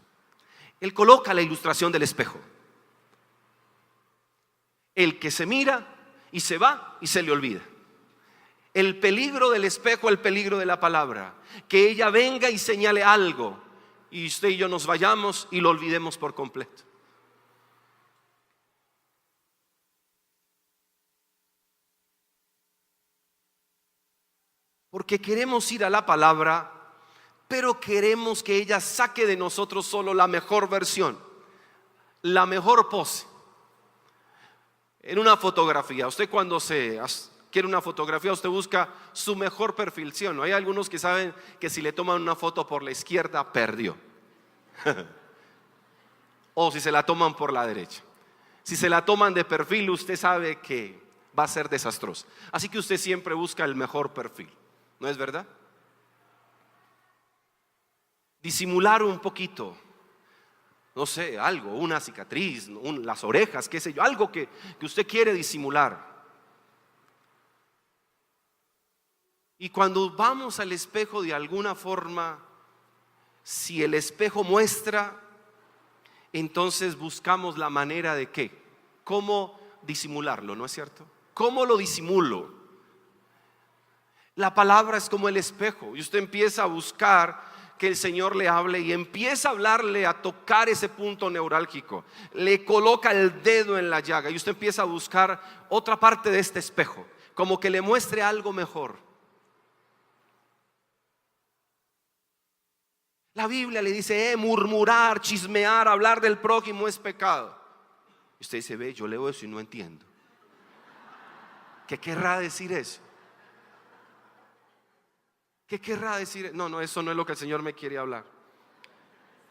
Él coloca la ilustración del espejo. El que se mira y se va y se le olvida. El peligro del espejo, el peligro de la palabra, que ella venga y señale algo y usted y yo nos vayamos y lo olvidemos por completo. Porque queremos ir a la palabra, pero queremos que ella saque de nosotros solo la mejor versión, la mejor pose. En una fotografía, usted cuando quiere una fotografía, usted busca su mejor perfil, ¿sí o no? Hay algunos que saben que si le toman una foto por la izquierda, perdió. O si se la toman por la derecha. Si se la toman de perfil, usted sabe que va a ser desastroso. Así que usted siempre busca el mejor perfil, ¿no es verdad? Disimular un poquito, no sé, algo, una cicatriz, las orejas, qué sé yo, algo que usted quiere disimular. Y cuando vamos al espejo, de alguna forma, si el espejo muestra, entonces buscamos la manera de ¿qué? ¿Cómo disimularlo? ¿No es cierto? ¿Cómo lo disimulo? La palabra es como el espejo y usted empieza a buscar que el Señor le hable y empieza a hablarle, a tocar ese punto neurálgico, le coloca el dedo en la llaga y usted empieza a buscar otra parte de este espejo, como que le muestre algo mejor. La Biblia le dice, murmurar, chismear, hablar del prójimo es pecado. Y usted dice, ve, yo leo eso y no entiendo. ¿Qué querrá decir eso? ¿Qué querrá decir? No, eso no es lo que el Señor me quiere hablar.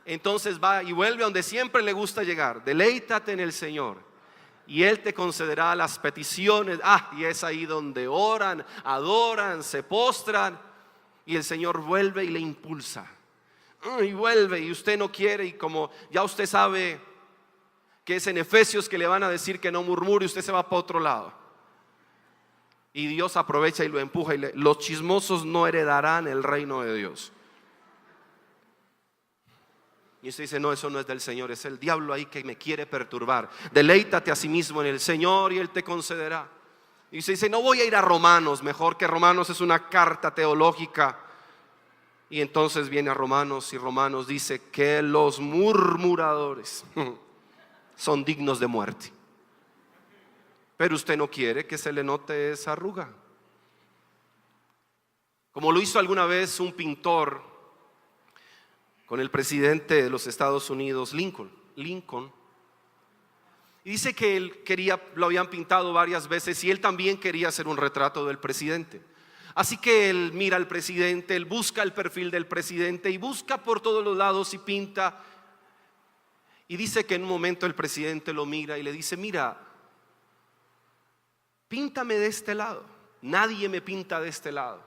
entonces va y vuelve a donde siempre le gusta llegar. Deleítate en el Señor y Él te concederá las peticiones. Y es ahí donde oran, adoran, se postran, y el Señor vuelve y le impulsa. Y vuelve y usted no quiere, y como ya usted sabe que es en Efesios que le van a decir que no murmure, usted se va para otro lado. Y Dios aprovecha y lo empuja y los chismosos no heredarán el reino de Dios. Y usted dice: no, eso no es del Señor, es el diablo ahí que me quiere perturbar. Deleítate a sí mismo en el Señor y Él te concederá. Y usted dice: no voy a ir a Romanos, mejor que Romanos es una carta teológica. Y entonces viene a Romanos, y Romanos dice que los murmuradores son dignos de muerte. Pero usted no quiere que se le note esa arruga, como lo hizo alguna vez un pintor con el presidente de los Estados Unidos, Lincoln. Y dice que él quería, lo habían pintado varias veces, y él también quería hacer un retrato del presidente. Así que él mira al presidente, él busca el perfil del presidente y busca por todos los lados y pinta. Y dice que en un momento el presidente lo mira y le dice: mira, píntame de este lado, nadie me pinta de este lado.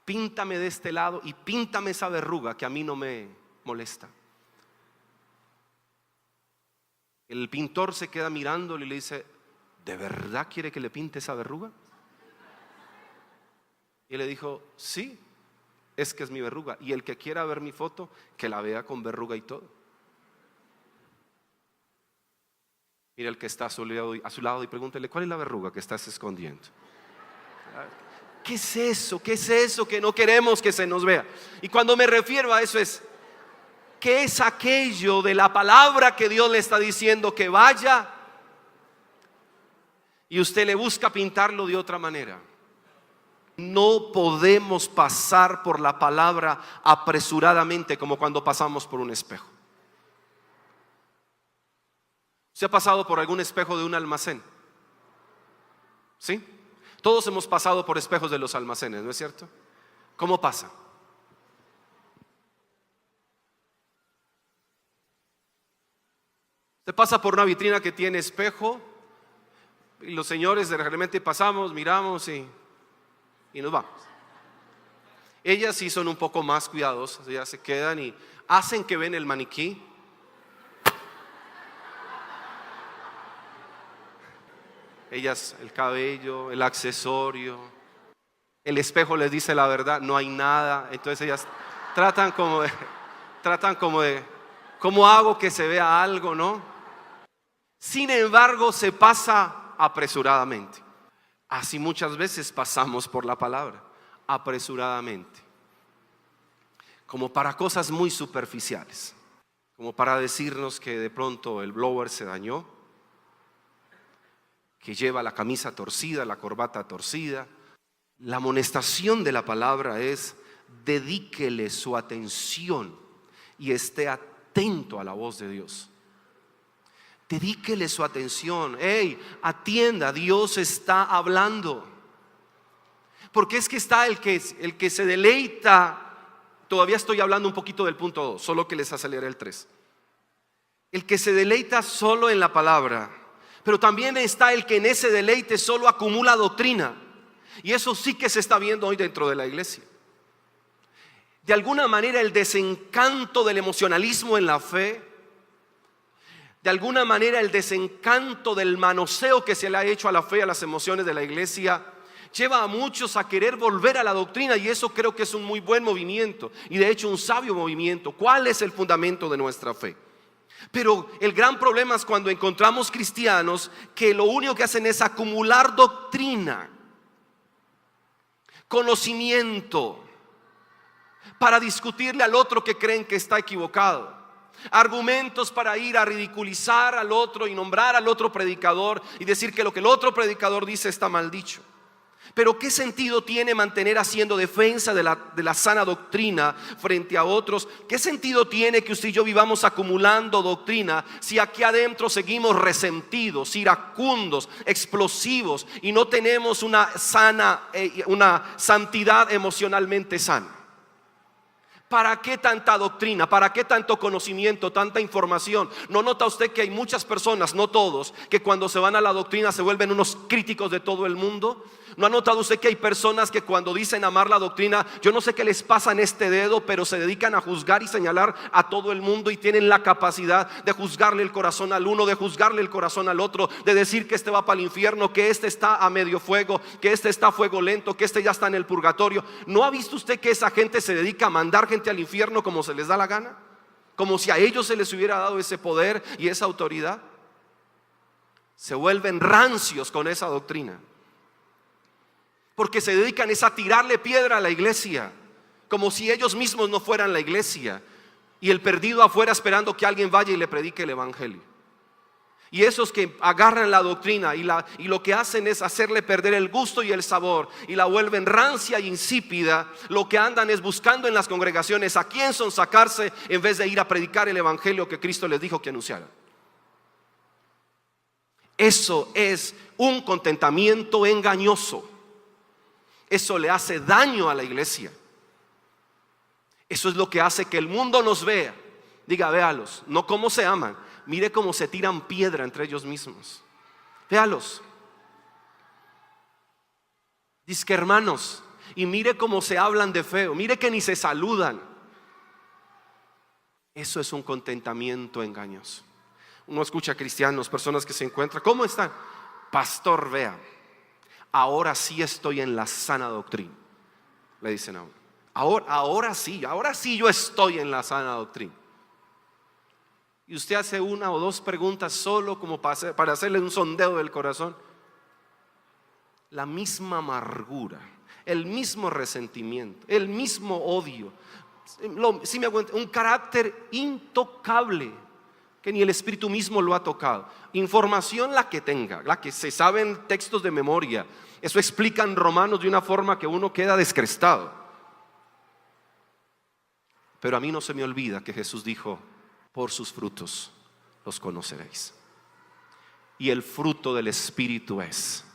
Píntame de este lado y píntame esa verruga que a mí no me molesta. El pintor se queda mirándole y le dice: ¿de verdad quiere que le pinte esa verruga? Y le dijo: sí, es que es mi verruga, y el que quiera ver mi foto, que la vea con verruga y todo. Mira el que está a su lado y pregúntele: ¿cuál es la verruga que estás escondiendo? ¿Qué es eso? ¿Qué es eso que no queremos que se nos vea? Y cuando me refiero a eso es: ¿qué es aquello de la palabra que Dios le está diciendo que vaya, y usted le busca pintarlo de otra manera? No podemos pasar por la palabra apresuradamente, como cuando pasamos por un espejo. ¿Se ha pasado por algún espejo de un almacén? ¿Sí? Todos hemos pasado por espejos de los almacenes, ¿no es cierto? ¿Cómo pasa? Se pasa por una vitrina que tiene espejo, y los señores de repente pasamos, miramos y nos vamos. Ellas sí son un poco más cuidadosas, ellas se quedan y hacen que ven el maniquí. Ellas, el cabello, el accesorio, el espejo les dice la verdad, no hay nada. Entonces ellas tratan como de ¿cómo hago que se vea algo, no? Sin embargo, se pasa apresuradamente. Así muchas veces pasamos por la palabra apresuradamente, como para cosas muy superficiales, como para decirnos que de pronto el blower se dañó, que lleva la camisa torcida, la corbata torcida. La amonestación de la palabra es: dedíquele su atención y esté atento a la voz de Dios. Dedíquele su atención. Atienda, Dios está hablando. Porque es que está el que se deleita. Todavía estoy hablando un poquito del punto 2, solo que les aceleré el 3. El que se deleita solo en la palabra. Pero también está el que en ese deleite solo acumula doctrina. Y eso sí que se está viendo hoy dentro de la iglesia. De alguna manera el desencanto del emocionalismo en la fe, de alguna manera el desencanto del manoseo que se le ha hecho a la fe, a las emociones de la iglesia, lleva a muchos a querer volver a la doctrina. Y eso creo que es un muy buen movimiento, y de hecho un sabio movimiento. ¿Cuál es el fundamento de nuestra fe? Pero el gran problema es cuando encontramos cristianos que lo único que hacen es acumular doctrina, conocimiento, para discutirle al otro que creen que está equivocado, argumentos para ir a ridiculizar al otro y nombrar al otro predicador y decir que lo que el otro predicador dice está mal dicho. Pero ¿qué sentido tiene mantener haciendo defensa de la sana doctrina frente a otros? ¿Qué sentido tiene que usted y yo vivamos acumulando doctrina si aquí adentro seguimos resentidos, iracundos, explosivos y no tenemos una santidad emocionalmente sana? ¿Para qué tanta doctrina? ¿Para qué tanto conocimiento, tanta información? ¿No nota usted que hay muchas personas, no todos, que cuando se van a la doctrina se vuelven unos críticos de todo el mundo? ¿No ha notado usted que hay personas que cuando dicen amar la doctrina, yo no sé qué les pasa en este dedo, pero se dedican a juzgar y señalar a todo el mundo y tienen la capacidad de juzgarle el corazón al uno, de juzgarle el corazón al otro, de decir que este va para el infierno, que este está a medio fuego, que este está a fuego lento, que este ya está en el purgatorio? ¿No ha visto usted que esa gente se dedica a mandar gente al infierno como se les da la gana? Como si a ellos se les hubiera dado ese poder y esa autoridad. Se vuelven rancios con esa doctrina, porque se dedican a tirarle piedra a la iglesia, como si ellos mismos no fueran la iglesia, y el perdido afuera esperando que alguien vaya y le predique el evangelio. Y esos que agarran la doctrina y lo que hacen es hacerle perder el gusto y el sabor, y la vuelven rancia e insípida, lo que andan es buscando en las congregaciones a quién sonsacarse en vez de ir a predicar el evangelio que Cristo les dijo que anunciaran. Eso es un contentamiento engañoso. Eso le hace daño a la iglesia. Eso es lo que hace que el mundo nos vea. Diga, véalos, no cómo se aman, mire cómo se tiran piedra entre ellos mismos. Véalos. Dice que hermanos, y mire cómo se hablan de feo, mire que ni se saludan. Eso es un contentamiento engañoso. Uno escucha a cristianos, personas que se encuentran, ¿cómo están? Pastor, vea, ahora sí estoy en la sana doctrina, le dicen a uno. Ahora sí yo estoy en la sana doctrina. Y usted hace una o dos preguntas solo como para hacerle un sondeo del corazón. La misma amargura, el mismo resentimiento, el mismo odio, si me aguanta, un carácter intocable que ni el Espíritu mismo lo ha tocado. Información la que tenga, la que se sabe en textos de memoria. Eso explica en Romanos de una forma que uno queda descrestado. Pero a mí no se me olvida que Jesús dijo: por sus frutos los conoceréis. Y el fruto del Espíritu es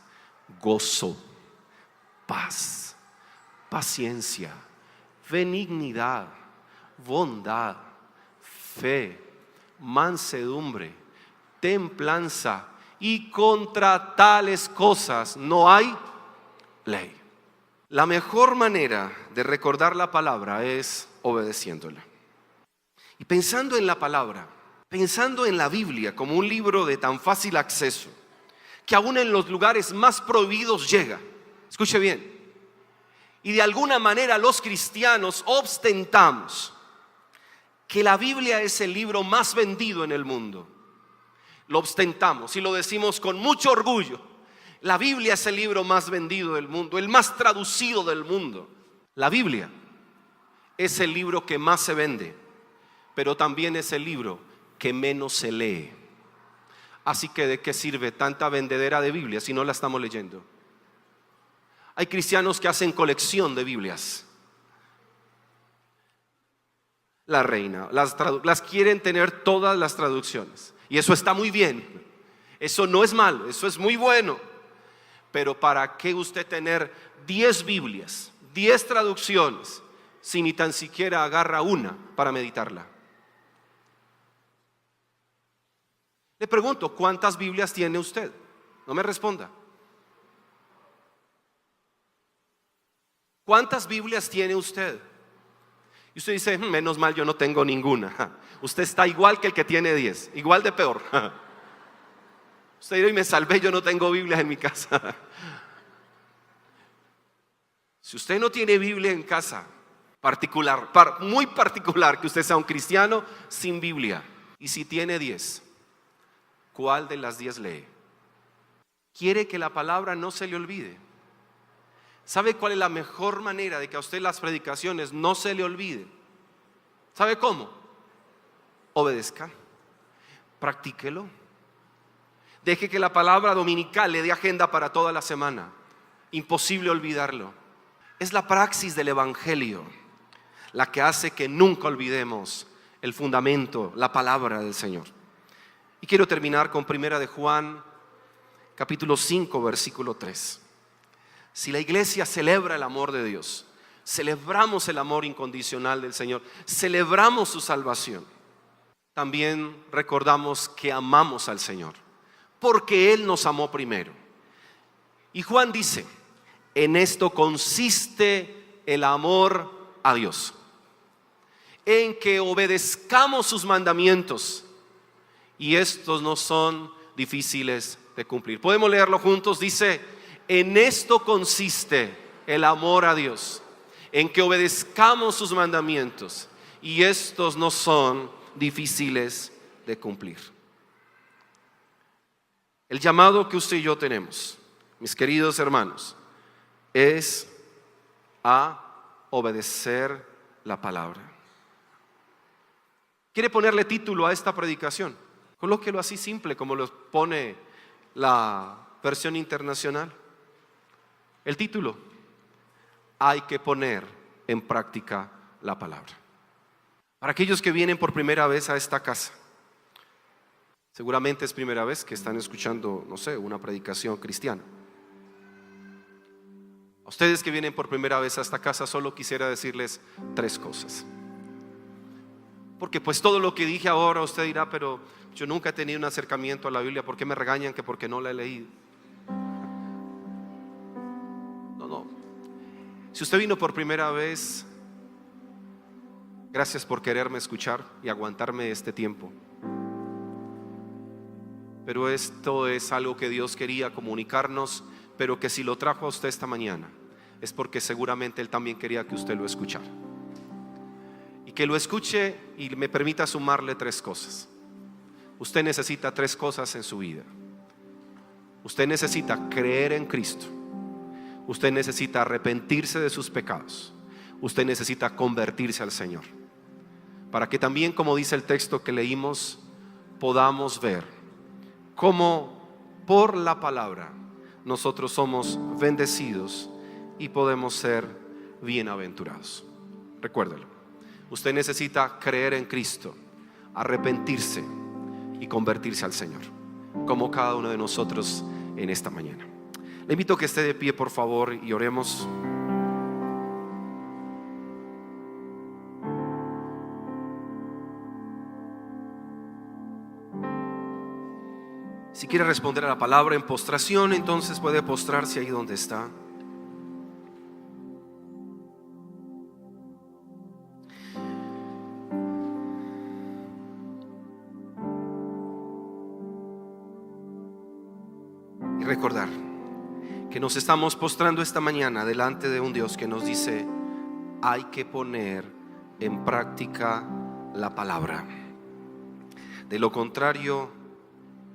gozo, paz, paciencia, benignidad, bondad, fe, mansedumbre, templanza, y contra tales cosas no hay ley. La mejor manera de recordar la palabra es obedeciéndola. Y pensando en la palabra, pensando en la Biblia como un libro de tan fácil acceso, que aún en los lugares más prohibidos llega. Escuche bien. Y de alguna manera los cristianos ostentamos que la Biblia es el libro más vendido en el mundo. Lo ostentamos y lo decimos con mucho orgullo. La Biblia es el libro más vendido del mundo, el más traducido del mundo. La Biblia es el libro que más se vende, pero también es el libro que menos se lee. Así que ¿de qué sirve tanta vendedera de Biblia si no la estamos leyendo? Hay cristianos que hacen colección de Biblias. La Reina, las quieren tener todas las traducciones. Y eso está muy bien. Eso no es malo, eso es muy bueno. Pero ¿para qué usted tener 10 Biblias, 10 traducciones, si ni tan siquiera agarra una para meditarla? Le pregunto, ¿cuántas Biblias tiene usted? No me responda. ¿Cuántas Biblias tiene usted? Y usted dice, menos mal yo no tengo ninguna. Usted está igual que el que tiene 10, igual de peor. Usted dice, y me salvé, yo no tengo Biblia en mi casa. Si usted no tiene Biblia en casa, muy particular que usted sea un cristiano sin Biblia. Y si tiene 10, ¿cuál de las 10 lee? ¿Quiere que la palabra no se le olvide? ¿Sabe cuál es la mejor manera de que a usted las predicaciones no se le olvide? ¿Sabe cómo? Obedezca, practíquelo. Deje que la palabra dominical le dé agenda para toda la semana. Imposible olvidarlo. Es la praxis del evangelio la que hace que nunca olvidemos el fundamento, la palabra del Señor. Y quiero terminar con 1 de Juan, capítulo 5, versículo 3. Si la iglesia celebra el amor de Dios, celebramos el amor incondicional del Señor, celebramos su salvación. También recordamos que amamos al Señor, porque Él nos amó primero. Y Juan dice, en esto consiste el amor a Dios, en que obedezcamos sus mandamientos, y estos no son difíciles de cumplir. Podemos leerlo juntos. Dice, en esto consiste el amor a Dios, en que obedezcamos sus mandamientos, y estos no son difíciles de cumplir. El llamado que usted y yo tenemos, mis queridos hermanos, es a obedecer la palabra. ¿Quiere ponerle título a esta predicación? Colóquelo así simple como lo pone la versión internacional. El título: hay que poner en práctica la palabra. Para aquellos que vienen por primera vez a esta casa, seguramente es primera vez que están escuchando, no sé, una predicación cristiana. A ustedes que vienen por primera vez a esta casa, solo quisiera decirles 3 cosas. Porque pues todo lo que dije ahora usted dirá, pero yo nunca he tenido un acercamiento a la Biblia, ¿por qué me regañan que porque no la he leído? No. Si usted vino por primera vez, gracias por quererme escuchar y aguantarme este tiempo. Pero esto es algo que Dios quería comunicarnos, pero que si lo trajo a usted esta mañana es porque seguramente Él también quería que usted lo escuchara. Y que lo escuche y me permita sumarle 3 cosas. Usted necesita 3 cosas en su vida. Usted necesita creer en Cristo. Usted necesita arrepentirse de sus pecados. Usted necesita convertirse al Señor. Para que también, como dice el texto que leímos, podamos ver cómo por la palabra nosotros somos bendecidos y podemos ser bienaventurados. Recuérdelo. Usted necesita creer en Cristo, arrepentirse y convertirse al Señor, como cada uno de nosotros en esta mañana. Le invito a que esté de pie, por favor, y oremos. Si quiere responder a la palabra en postración, entonces puede postrarse ahí donde está. Y recordar que nos estamos postrando esta mañana delante de un Dios que nos dice: hay que poner en práctica la palabra. De lo contrario,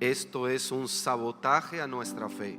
esto es un sabotaje a nuestra fe.